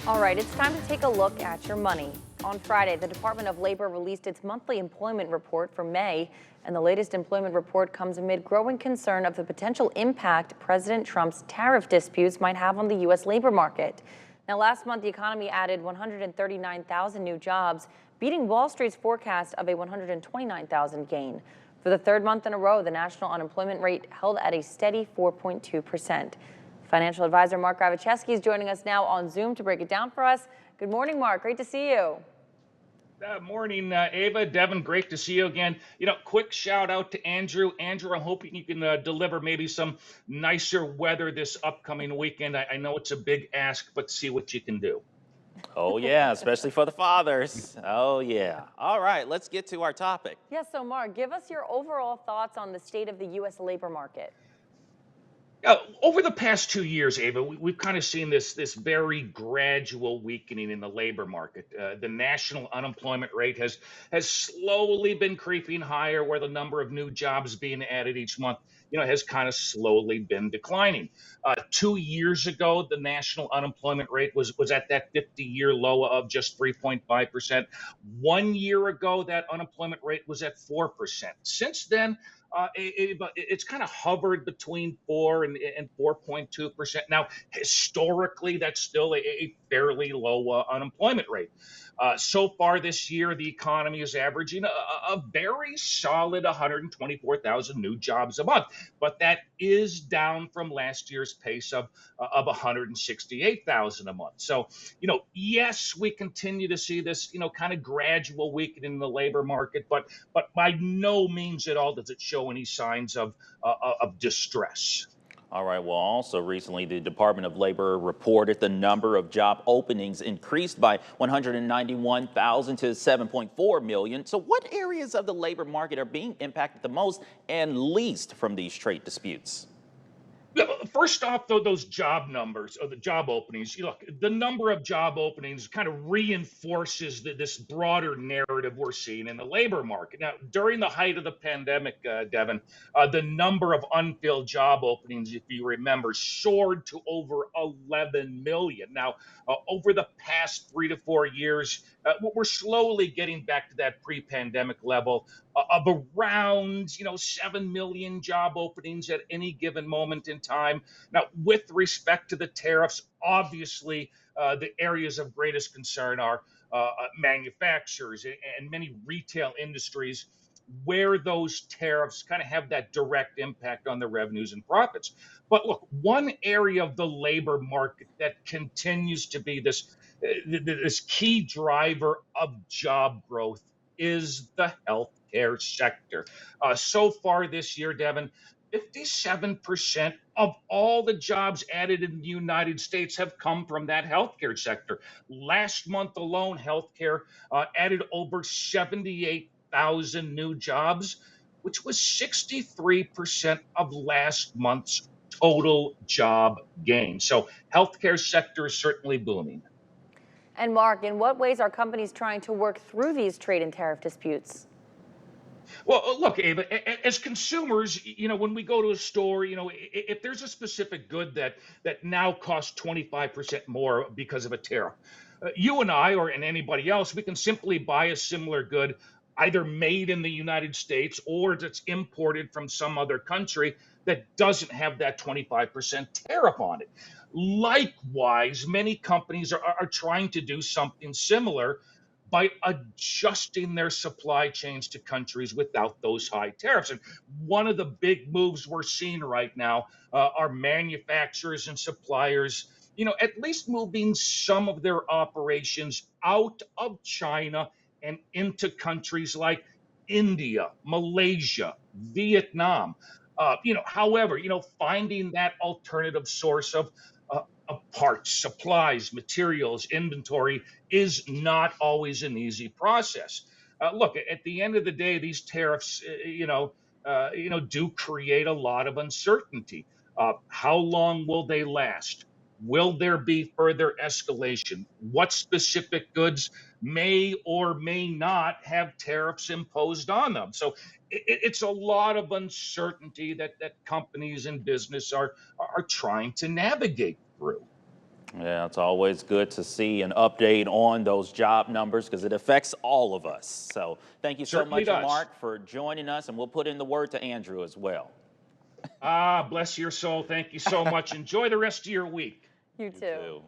All right, it's time to take a look at your money. On Friday, the Department of Labor released its monthly employment report for May, and the latest employment report comes amid growing concern of the potential impact President Trump's tariff disputes might have on the U.S. labor market. Now, last month, the economy added 139,000 new jobs, beating Wall Street's forecast of a 129,000 gain. For the third month in a row, the national unemployment rate held at a steady 4.2%. Financial advisor Mark Ravicheski is joining us now on Zoom to break it down for us. Good morning, Mark. Great to see you. Morning, Ava. Devin, great to see you again. Quick shout out to Andrew. Andrew, I'm hoping you can deliver maybe some nicer weather this upcoming weekend. I know it's a big ask, but see what you can do. Oh, yeah, especially for the fathers. Oh, yeah. All right, let's get to our topic. Yes, so Mark, give us your overall thoughts on the state of the U.S. labor market. Over the past 2 years, Ava, we've kind of seen this very gradual weakening in the labor market. The national unemployment rate has slowly been creeping higher, where the number of new jobs being added each month, has kind of slowly been declining. 2 years ago, the national unemployment rate was at that 50-year low of just 3.5%. 1 year ago, that unemployment rate was at 4%. Since then, it's kind of hovered between 4% and 4.2%. Now, historically, that's still a fairly low unemployment rate. So far this year, the economy is averaging a very solid 124,000 new jobs a month, but that is down from last year's pace of 168,000 a month. So, yes, we continue to see this, kind of gradual weakening in the labor market, but by no means at all does it show any signs of distress. All right, well, also recently, the Department of Labor reported the number of job openings increased by 191,000 to 7.4 million. So what areas of the labor market are being impacted the most and least from these trade disputes? First off, though, those job numbers or the job openings, look, the number of job openings kind of reinforces this broader narrative we're seeing in the labor market. Now, during the height of the pandemic, Devin, the number of unfilled job openings, if you remember, soared to over 11 million. Now, over the past 3 to 4 years, we're slowly getting back to that pre-pandemic level of around 7 million job openings at any given moment in time. Now, with respect to the tariffs, obviously the areas of greatest concern are manufacturers and many retail industries, where those tariffs kind of have that direct impact on the revenues and profits. But look, one area of the labor market that continues to be this key driver of job growth is the healthcare sector. So far this year, Devin, 57% of all the jobs added in the United States have come from that healthcare sector. Last month alone, healthcare added over 78,000 new jobs, which was 63% of last month's total job gain. So healthcare sector is certainly booming. And Mark, in what ways are companies trying to work through these trade and tariff disputes? Well, look, Ava, as consumers, when we go to a store, if there's a specific good that now costs 25% more because of a tariff, you and I, or and anybody else, we can simply buy a similar good, either made in the United States or that's imported from some other country that doesn't have that 25% tariff on it. Likewise, many companies are trying to do something similar by adjusting their supply chains to countries without those high tariffs. And one of the big moves we're seeing right now are manufacturers and suppliers, at least moving some of their operations out of China and into countries like India, Malaysia, Vietnam. However, finding that alternative source of parts, supplies, materials, inventory is not always an easy process. Look, at the end of the day, these tariffs, do create a lot of uncertainty. How long will they last? Will there be further escalation? What specific goods may or may not have tariffs imposed on them? So it's a lot of uncertainty that companies and business are trying to navigate through. Yeah, it's always good to see an update on those job numbers because it affects all of us. So thank you so Certainly much, does. Mark, for joining us, and we'll put in the word to Andrew as well. Bless your soul. Thank you so much. Enjoy the rest of your week. You You too. too.